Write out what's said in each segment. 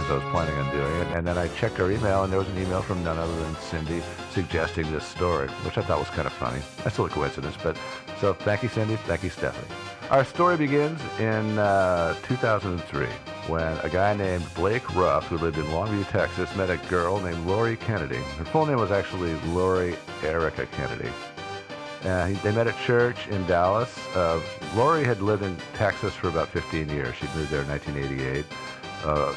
as I was planning on doing it. And then I checked our email, and there was an email from none other than Cindy suggesting this story, which I thought was kind of funny. That's still a coincidence, but so thank you, Cindy. Thank you, Stephanie. Our story begins in 2003 when a guy named Blake Ruff, who lived in Longview, Texas, met a girl named Lori Kennedy. Her full name was actually Lori Erica Kennedy. They met at church in Dallas. Lori had lived in Texas for about 15 years. She'd moved there in 1988.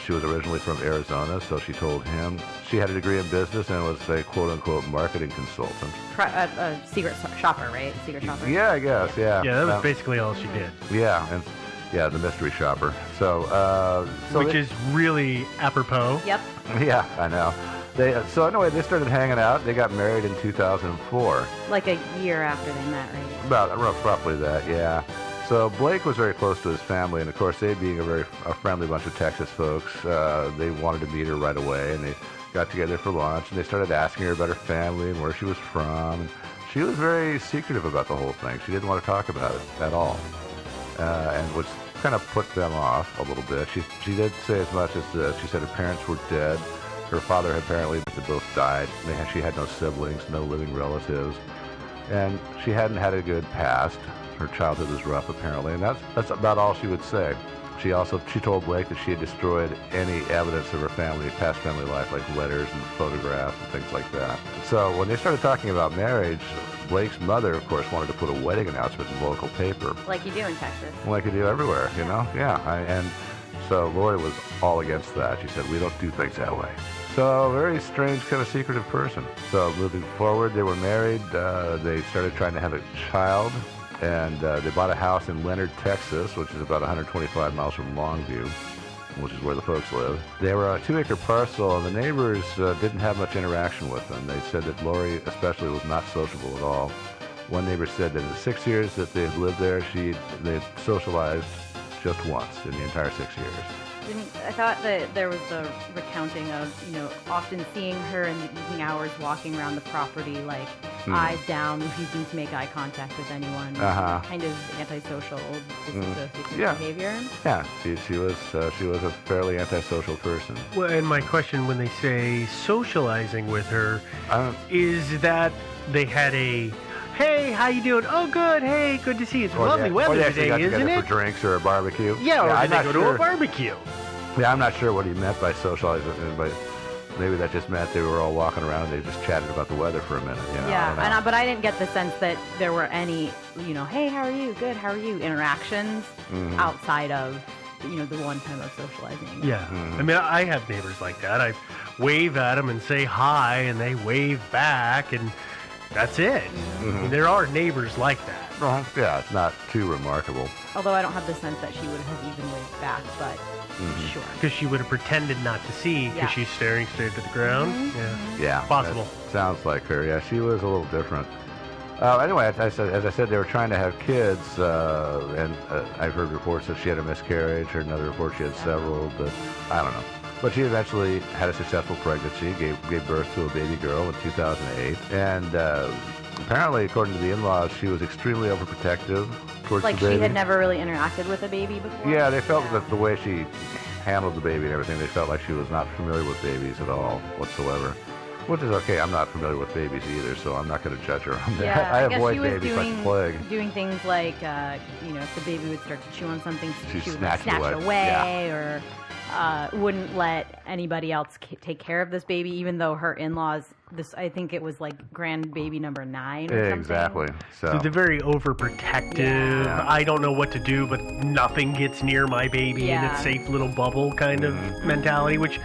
She was originally from Arizona, so she told him she had a degree in business and was a quote-unquote marketing consultant. A secret shopper, right? Secret shopper? Yeah, I guess, yeah. Yeah, that was basically all she did. Yeah, the mystery shopper. Which is really apropos. Yep. Yeah, I know. So anyway, they started hanging out. They got married in 2004. Like a year after they met, right? About roughly that, yeah. So Blake was very close to his family, and of course, they being a friendly bunch of Texas folks, they wanted to meet her right away, and they got together for lunch, and they started asking her about her family and where she was from. And she was very secretive about the whole thing. She didn't want to talk about it at all, and which kind of put them off a little bit. She did say as much as this. She said her parents were dead. Her father apparently both died. She had no siblings, no living relatives, and she hadn't had a good past. Her childhood was rough, apparently, and that's about all she would say. She told Blake that she had destroyed any evidence of her past family life, like letters and photographs and things like that. So when they started talking about marriage, Blake's mother, of course, wanted to put a wedding announcement in the local paper. Like you do in Texas. Like you do everywhere, you know? Yeah. And so Lori was all against that. She said, we don't do things that way. So a very strange, kind of secretive person. So moving forward, they were married. They started trying to have a child. And they bought a house in Leonard, Texas, which is about 125 miles from Longview, which is where the folks live. They were a 2-acre parcel, and the neighbors didn't have much interaction with them. They said that Lori especially was not sociable at all. One neighbor said that in the 6 years that they had lived there, they socialized just once in the entire 6 years. I thought that there was the recounting of, often seeing her in the evening hours walking around the property, like eyes down, refusing to make eye contact with anyone. Kind of antisocial, disassociative behavior. Yeah, she was a fairly antisocial person. Well, and my question when they say socializing with her is that they had a hey, how you doing? Oh, good. Hey, good to see you. It's lovely weather today, isn't it? For drinks or a barbecue. Yeah, or did they go to a barbecue? Yeah, I'm not sure what he meant by socializing, but maybe that just meant they were all walking around and they just chatted about the weather for a minute. Yeah, but I didn't get the sense that there were any, hey, how are you? Good, how are you? Interactions outside of, the one time of socializing. Yeah. I mean, I have neighbors like that. I wave at them and say hi, and they wave back, and that's it. I mean, there are neighbors like that. Yeah, it's not too remarkable. Although I don't have the sense that she would have even waved back, but sure. Because she would have pretended not to see because she's staring straight to the ground. Yeah. Possible. Sounds like her. Yeah, she was a little different. Anyway, as I said, they were trying to have kids, and I've heard reports that she had a miscarriage. Heard another report she had several, but I don't know. But she eventually had a successful pregnancy, gave birth to a baby girl in 2008, and apparently, according to the in-laws, she was extremely overprotective towards the baby. Like she had never really interacted with a baby before? Yeah, they felt that the way she handled the baby and everything, they felt like she was not familiar with babies at all whatsoever. Which is okay. I'm not familiar with babies either, so I'm not going to judge her on that. Yeah, I avoid babies like the plague. Doing things like, if the baby would start to chew on something, she would snatch it away, or wouldn't let anybody else take care of this baby, even though her in-laws, I think it was like grandbaby number 9 or something. Exactly. So they're very overprotective. Yeah. I don't know what to do, but nothing gets near my baby in its safe little bubble kind of mentality, which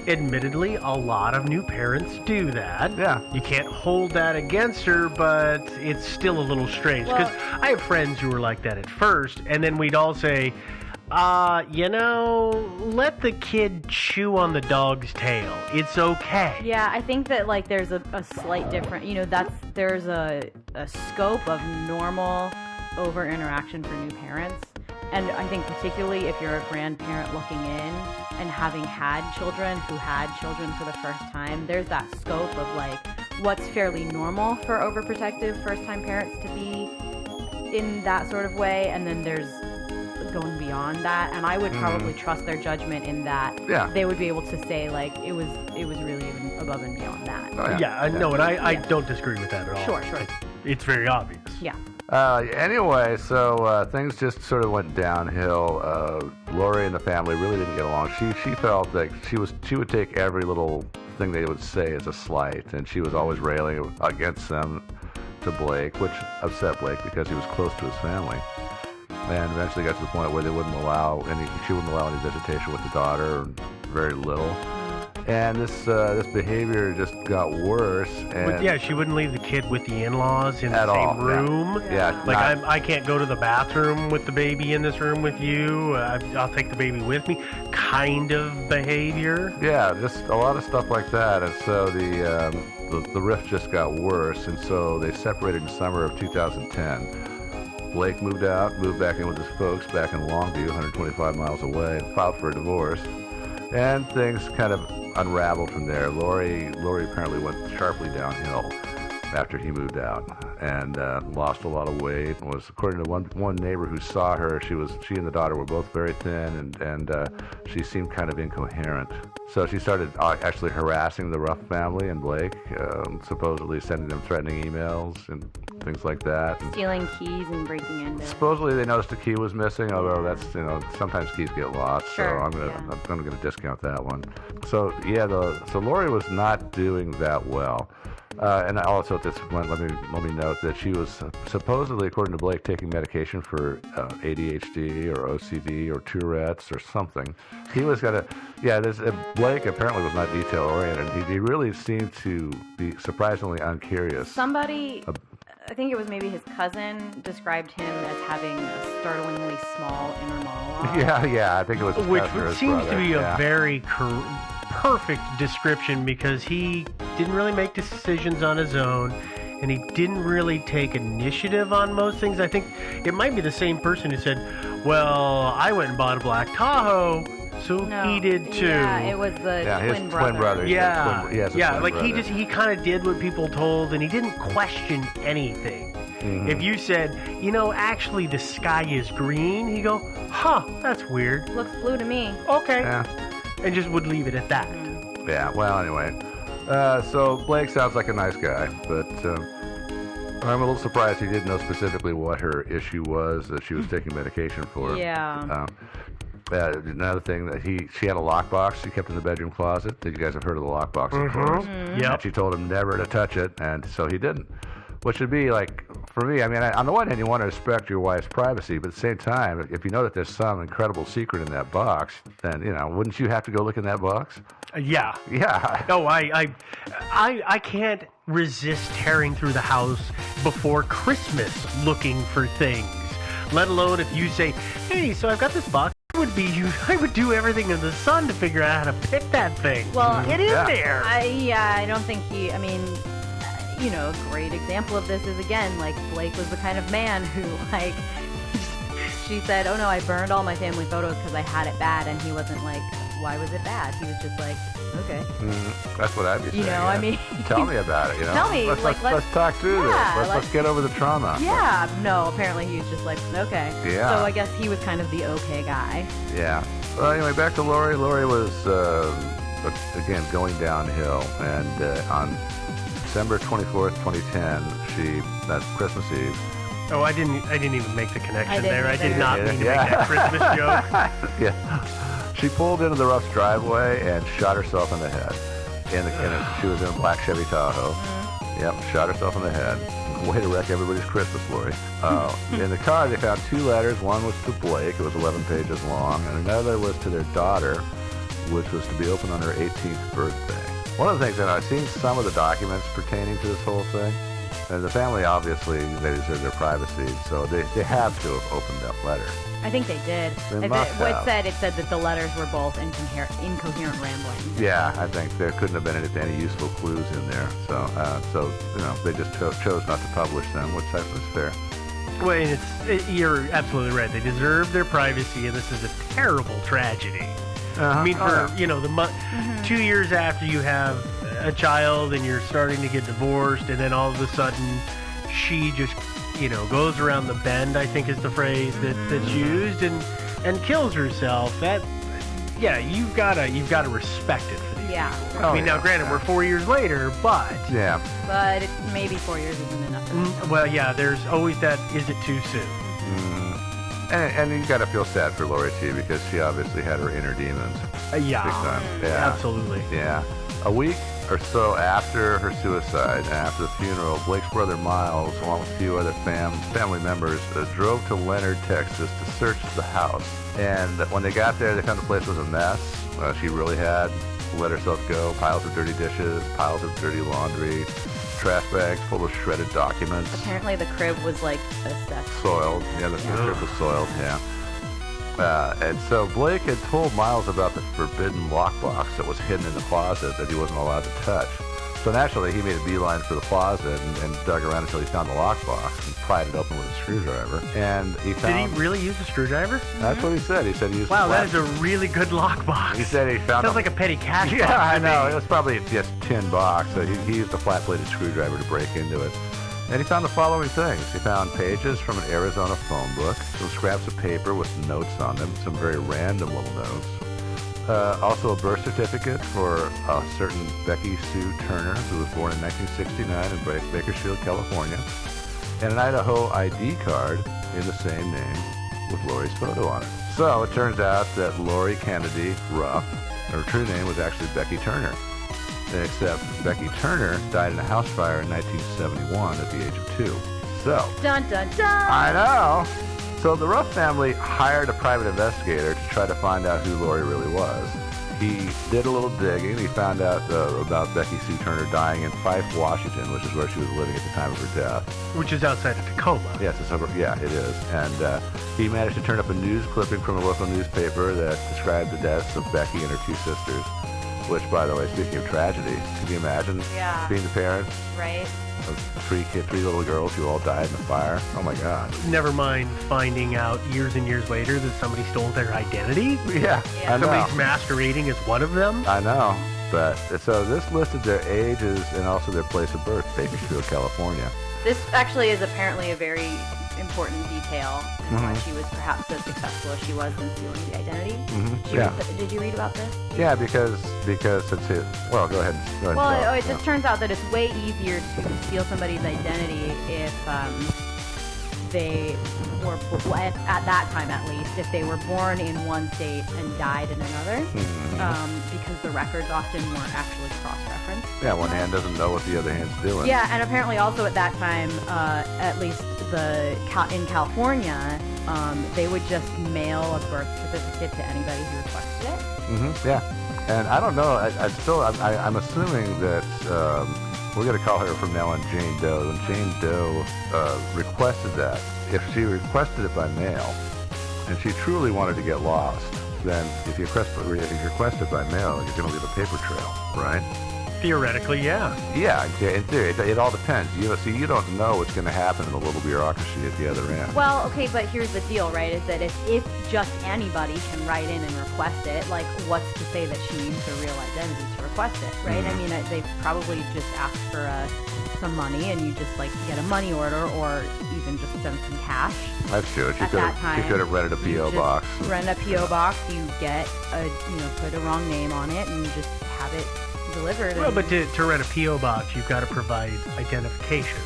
admittedly, a lot of new parents do that. Yeah. You can't hold that against her, but it's still a little strange. Because I have friends who were like that at first, and then we'd all say, let the kid chew on the dog's tail. It's okay. Yeah, I think that there's a slight difference. There's a scope of normal over interaction for new parents. And I think particularly if you're a grandparent looking in and having had children who had children for the first time, there's that scope of what's fairly normal for overprotective first-time parents to be in that sort of way, and then there's going beyond that, and I would probably trust their judgment in that. Yeah. They would be able to say like it was really even above and beyond that. Oh, No, and I don't disagree with that at all. Sure. It's very obvious. Yeah. Anyway, so things just sort of went downhill. Lori and the family really didn't get along. She felt like she would take every little thing they would say as a slight, and she was always railing against them to Blake, which upset Blake because he was close to his family. And eventually got to the point where she wouldn't allow any visitation with the daughter, or very little. And this behavior just got worse. And she wouldn't leave the kid with the in-laws in the all, same room. Yeah. Like, I can't go to the bathroom with the baby in this room with you. I'll take the baby with me. Kind of behavior. Yeah, just a lot of stuff like that. And so the rift just got worse. And so they separated in summer of 2010. Blake moved back in with his folks back in Longview, 125 miles away, and filed for a divorce. And things kind of unraveled from there. Lori apparently went sharply downhill after he moved out, and lost a lot of weight. Was, according to one neighbor who saw her, she and the daughter were both very thin, and she seemed kind of incoherent. So she started actually harassing the Ruff family and Blake, supposedly sending them threatening emails and things like that. And Stealing keys and breaking into. supposedly they noticed a key was missing, although that's, sometimes keys get lost. Sure, So I'm gonna discount that one. So so Lori was not doing that well. And also at this point, let me note that she was supposedly, according to Blake, taking medication for ADHD or OCD or Tourette's or something. He was Blake apparently was not detail oriented. He really seemed to be surprisingly uncurious. Somebody, I think it was maybe his cousin, described him as having a startlingly small inner monologue. Yeah, I think it was his Which cousin or his seems brother. to be Yeah. a very perfect description, because he didn't really make decisions on his own, and he didn't really take initiative on most things. I think it might be the same person who said, well, I went and bought a black Tahoe, so he did too. Yeah, it was his twin brother. Yeah, like brother. he kind of did what people told, and he didn't question anything. Mm-hmm. If you said, actually the sky is green, he'd go, that's weird. Looks blue to me. Okay. Yeah. And just would leave it at that. Yeah, well, anyway. So Blake sounds like a nice guy, but I'm a little surprised he didn't know specifically what her issue was that she was taking medication for. Yeah. Another thing, that she had a lockbox she kept in the bedroom closet. You guys have heard of the lockbox, of course. Mm-hmm. Yep. And she told him never to touch it, and so he didn't. Which would be like, for me, I mean, on the one hand, you want to respect your wife's privacy, but at the same time, if you know that there's some incredible secret in that box, then, wouldn't you have to go look in that box? Yeah. Yeah. No, I can't resist tearing through the house before Christmas looking for things. Let alone if you say, hey, so I've got this box. I would do everything in the sun to figure out how to pick that thing. Well, get in there. I don't think a great example of this is, again, like, Blake was the kind of man who, like, she said, oh no, I burned all my family photos because I had it bad, and he wasn't like, why was it bad? He was just like, okay. Mm-hmm. That's what I'd be saying. I mean, tell me about it. Tell me, let's talk through this. Let's get over the trauma. Yeah. No, apparently he was just like, okay. Yeah. So I guess he was kind of the okay guy. Yeah. Well, anyway, back to Lori. Lori was again going downhill, and on December 24th, 2010, that's Christmas Eve. Oh, I didn't even make the connection there. I did either. not mean to make that Christmas joke. Yeah. She pulled into the Ruff's driveway and shot herself in the head. She was in a black Chevy Tahoe. Mm-hmm. Yep, shot herself in the head. Way to wreck everybody's Christmas, Lori. In the car, they found 2 letters. One was to Blake. It was 11 pages long. And another was to their daughter, which was to be opened on her 18th birthday. One of the things that I've seen some of the documents pertaining to this whole thing, and the family, obviously, they deserve their privacy, so they have to have opened that letter. I think they did. They must have. It said that the letters were both incoherent ramblings. Yeah, I think there couldn't have been any useful clues in there. So they just chose not to publish them, which I think was fair. Well, you're absolutely right. They deserve their privacy, and this is a terrible tragedy. I mean, for 2 years after you have a child and you're starting to get divorced, and then all of a sudden she just goes around the bend, I think is the phrase that's used, and and kills herself, you've gotta respect it for these. Yeah. I mean, now granted, we're 4 years later, but Yeah. But maybe 4 years isn't enough. well, yeah, there's always that. Is it too soon? And you got to feel sad for Lori, too, because she obviously had her inner demons. Yeah, Big time. Yeah. absolutely. Yeah. A week or so after her suicide, and after the funeral, Blake's brother Miles, along with a few other family members, drove to Leonard, Texas to search the house. And when they got there, they found the place was a mess. She really had let herself go. Piles of dirty dishes, piles of dirty laundry, trash bags full of shredded documents. Apparently the crib was like a cesspool. Soiled. Yeah, the crib was soiled, yeah. And so Blake had told Miles about the forbidden lockbox that was hidden in the closet that he wasn't allowed to touch. So naturally, he made a beeline for the closet and dug around until he found the lockbox and pried it open with a screwdriver. And he found... Did he really use a screwdriver? That's what he said. He said he used... Wow, that is a really good lockbox. He said he found... Sounds like a petty cash box. Yeah, I know. It was probably just $10. So he used a flat-bladed screwdriver to break into it. And he found the following things. He found pages from an Arizona phone book, some scraps of paper with notes on them, some very random little notes. Also a birth certificate for a certain Becky Sue Turner, who was born in 1969 in Bakersfield, California, and an Idaho ID card in the same name with Lori's photo on it. So it turns out that Lori Kennedy Ruff, her true name was actually Becky Turner. Except Becky Turner died in a house fire in 1971 at the age of 2. So, Dun dun dun! I know! So the Ruff family hired a private investigator to try to find out who Lori really was. He did a little digging. He found out about Becky Sue Turner dying in Fife, Washington, which is where she was living at the time of her death. Which is outside of Tacoma. Yes, yeah, it is. And he managed to turn up a news clipping from a local newspaper that described the deaths of Becky and her 2 sisters. Which, by the way, speaking of tragedy, can you imagine being the parents Right. of 3 little girls who all died in the fire? Oh my God. Never mind finding out years and years later that somebody stole their identity. Yeah, Yeah. I know. Somebody's masquerading as one of them. I know. But so this listed their ages and also their place of birth, Bakersfield, California. This actually is apparently a very important detail in why she was perhaps so successful as she was in stealing the identity. Did you read about this? Yeah, because it's it. Well, go ahead. Well, it just turns out that it's way easier to steal somebody's identity if they were, at that time at least, if they were born in one state and died in another, because the records often weren't actually cross-referenced. Yeah, one hand doesn't know what the other hand's doing. Yeah, and apparently also at that time, at least in California, they would just mail a birth certificate to anybody who requested it. Yeah, and I don't know. I'm assuming that we're going to call her from now on Jane Doe. When Jane Doe requested that, if she requested it by mail, and she truly wanted to get lost, then if you request it by mail, you're going to leave a paper trail, right? Theoretically, yeah. Yeah, in theory, it all depends. You don't know what's going to happen in the little bureaucracy at the other end. Well, okay, but here's the deal, right? Is that if just anybody can write in and request it, like, what's to say that she used her real identity to request it, right? I mean, they probably just asked for some money, and you just like get a money order, or even just send some cash. That's true. She At that time, could have rented a PO box. Rent a PO box. You get put a wrong name on it, and you just have it delivered. Well, but to rent a P.O. box, you've got to provide identification.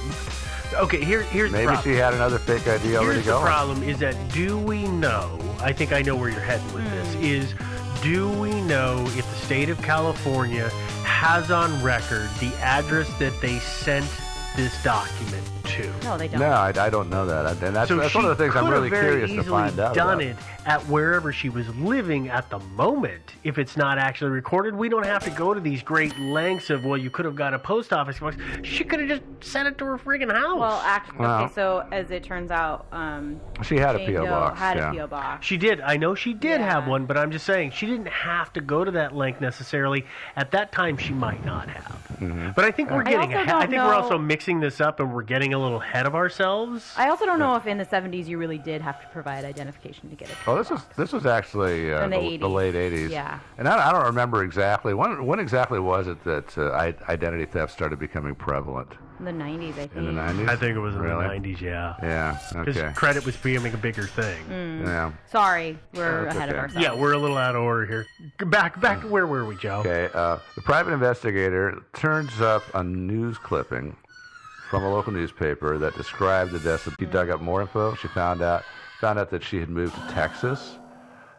Okay, here's the problem. Maybe she had another fake ID already Here's the going. problem is that do we know, I think I know where you're heading with this, is do we know if the state of California has on record the address that they sent this document to? No, they don't. No, I don't know that. And that's So one of the things I'm really she could have very curious to easily find out done about. it at wherever she was living at the moment. If it's not actually recorded, we don't have to go to these great lengths of, well, you could have got a post office box. She could have just sent it to her friggin' house. Well, actually, okay, so as it turns out, She had a Jane PO Doe box. had yeah. a PO box. She did. I know she did Yeah. have one, but I'm just saying she didn't have to go to that length necessarily. At that time, she might not have. But I think we're getting also ahead. I don't think we're know- also mixing this up, and we're getting a little little ahead of ourselves. I also don't know if in the 70s you really did have to provide identification to get it. Oh, this was actually the late 80s. Yeah. And I don't remember exactly. When exactly was it that identity theft started becoming prevalent? In the 90s, I think. In the 90s? I think it was in Really? the 90s, yeah. Yeah, okay. Because credit was becoming a bigger thing. Yeah. Sorry, we're That's ahead of okay. ourselves. Yeah, we're a little out of order here. Back, where were we, Joe? Okay, the private investigator turns up a news clipping from a local newspaper that described the deaths. She dug up more info. She found out that she had moved to Texas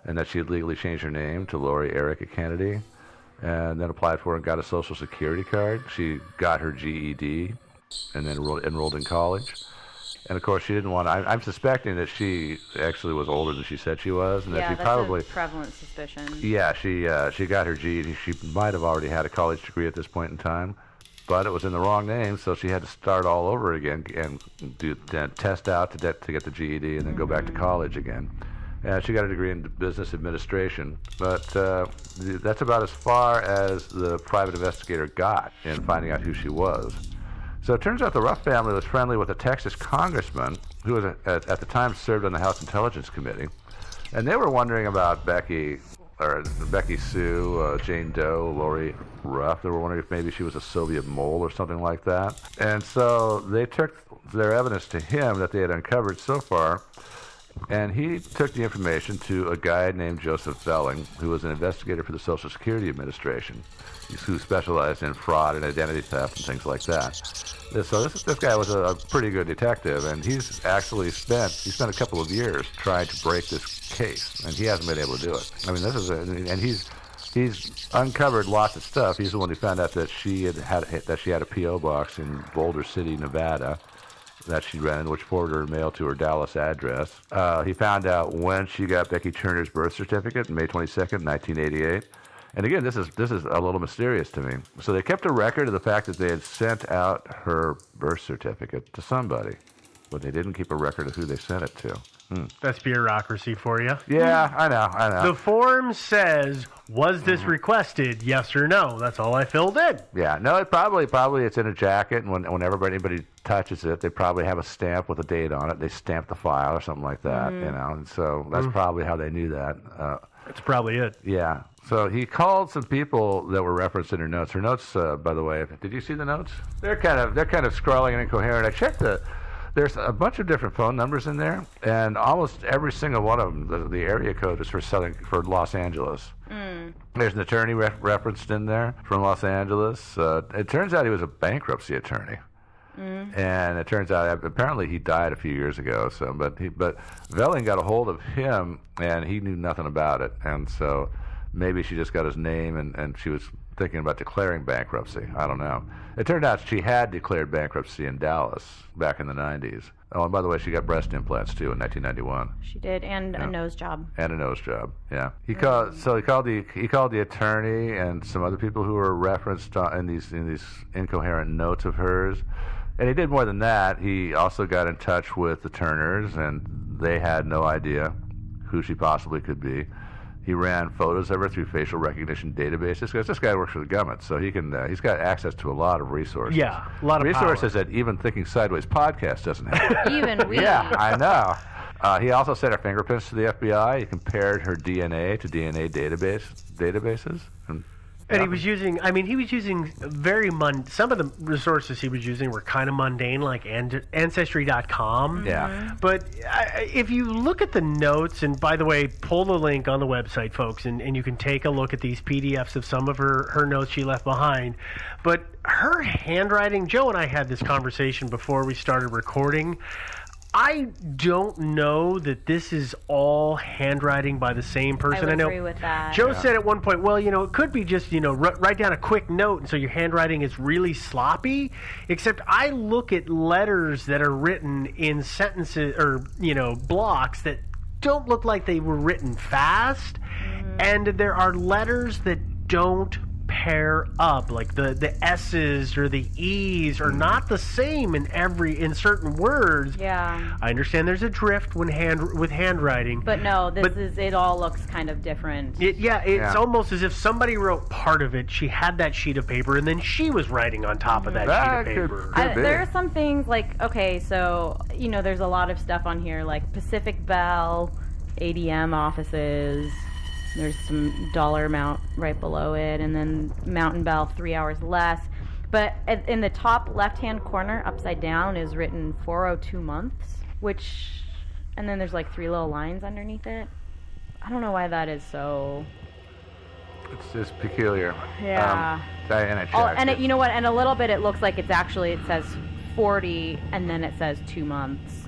and that she had legally changed her name to Lori Erica Kennedy, and then applied for and got a Social Security card. She got her GED and then enrolled in college. And of course, she didn't want. I'm suspecting that she actually was older than she said she was, and that she that's probably a prevalent suspicion. Yeah, she got her GED. She might have already had a college degree at this point in time, but it was in the wrong name, so she had to start all over again and test out to get the GED and then go back to college again. And she got a degree in business administration, but that's about as far as the private investigator got in finding out who she was. So it turns out the Ruff family was friendly with a Texas congressman who was at the time served on the House Intelligence Committee, and they were wondering about Becky Sue, Jane Doe, Lori Ruff. They were wondering if maybe she was a Soviet mole or something like that. And so they took their evidence to him that they had uncovered so far, and he took the information to a guy named Joseph Velling, who was an investigator for the Social Security Administration, who specialized in fraud and identity theft and things like that. So this guy was a pretty good detective, and he's actually spent a couple of years trying to break this case, and he hasn't been able to do it. I mean, and he's uncovered lots of stuff. He's the one who found out that she had a P.O. box in Boulder City, Nevada, that she rented, which forwarded her mail to her Dallas address. He found out when she got Becky Turner's birth certificate, May 22nd, 1988. And again, this is a little mysterious to me. So they kept a record of the fact that they had sent out her birth certificate to somebody, but they didn't keep a record of who they sent it to. That's bureaucracy for you. Yeah, I know. The form says, was this requested, yes or no? That's all I filled in. Yeah, no, it probably it's in a jacket, and whenever anybody touches it, they probably have a stamp with a date on it. They stamp the file or something like that, and so that's probably how they knew that. That's probably it. Yeah. So he called some people that were referenced in her notes. Her notes, by the way, did you see the notes? They're kind of scrawling and incoherent. I checked there's a bunch of different phone numbers in there, and almost every single one of them, the area code is for Los Angeles. There's an attorney referenced in there from Los Angeles. It turns out he was a bankruptcy attorney. And it turns out apparently he died a few years ago. So, but Velling got a hold of him, and he knew nothing about it. And so maybe she just got his name, and she was thinking about declaring bankruptcy. I don't know. It turned out she had declared bankruptcy in Dallas back in the 90s. Oh, and by the way, she got breast implants too in 1991. She did, and a nose job. And a nose job, yeah. He called the attorney and some other people who were referenced in these incoherent notes of hers. And he did more than that. He also got in touch with the Turners, and they had no idea who she possibly could be. He ran photos of her through facial recognition databases, because this guy works for the government, so he's got access to a lot of resources. Yeah, a lot of resources power. That even Thinking Sideways podcast doesn't have. Even we. Yeah, I know. He also sent her fingerprints to the FBI. He compared her DNA to DNA databases. And he was using some of the resources he was using were kind of mundane, like Ancestry.com. Yeah. But if you look at the notes, and by the way, pull the link on the website, folks, and you can take a look at these PDFs of some of her notes she left behind. But her handwriting, Joe and I had this conversation before we started recording. I don't know that this is all handwriting by the same person. I would know agree with that. Joe said at one point, well, it could be just, write down a quick note, and so your handwriting is really sloppy. Except I look at letters that are written in sentences or, blocks that don't look like they were written fast. And there are letters that don't pair up. Like the S's or the E's are not the same in certain words. Yeah. I understand there's a drift with handwriting. But no, it all looks kind of different. It's almost as if somebody wrote part of it. She had that sheet of paper, and then she was writing on top of that sheet of paper. There are some things like, okay, so, there's a lot of stuff on here, like Pacific Bell, ADM offices. There's some dollar amount right below it, and then Mountain Bell, 3 hours less. But in the top left-hand corner, upside down, is written 402 months, and then there's like 3 little lines underneath it. I don't know why that is so... It's just peculiar. Yeah. And I checked. And you know what? And a little bit it looks like it says 40, and then it says 2 months.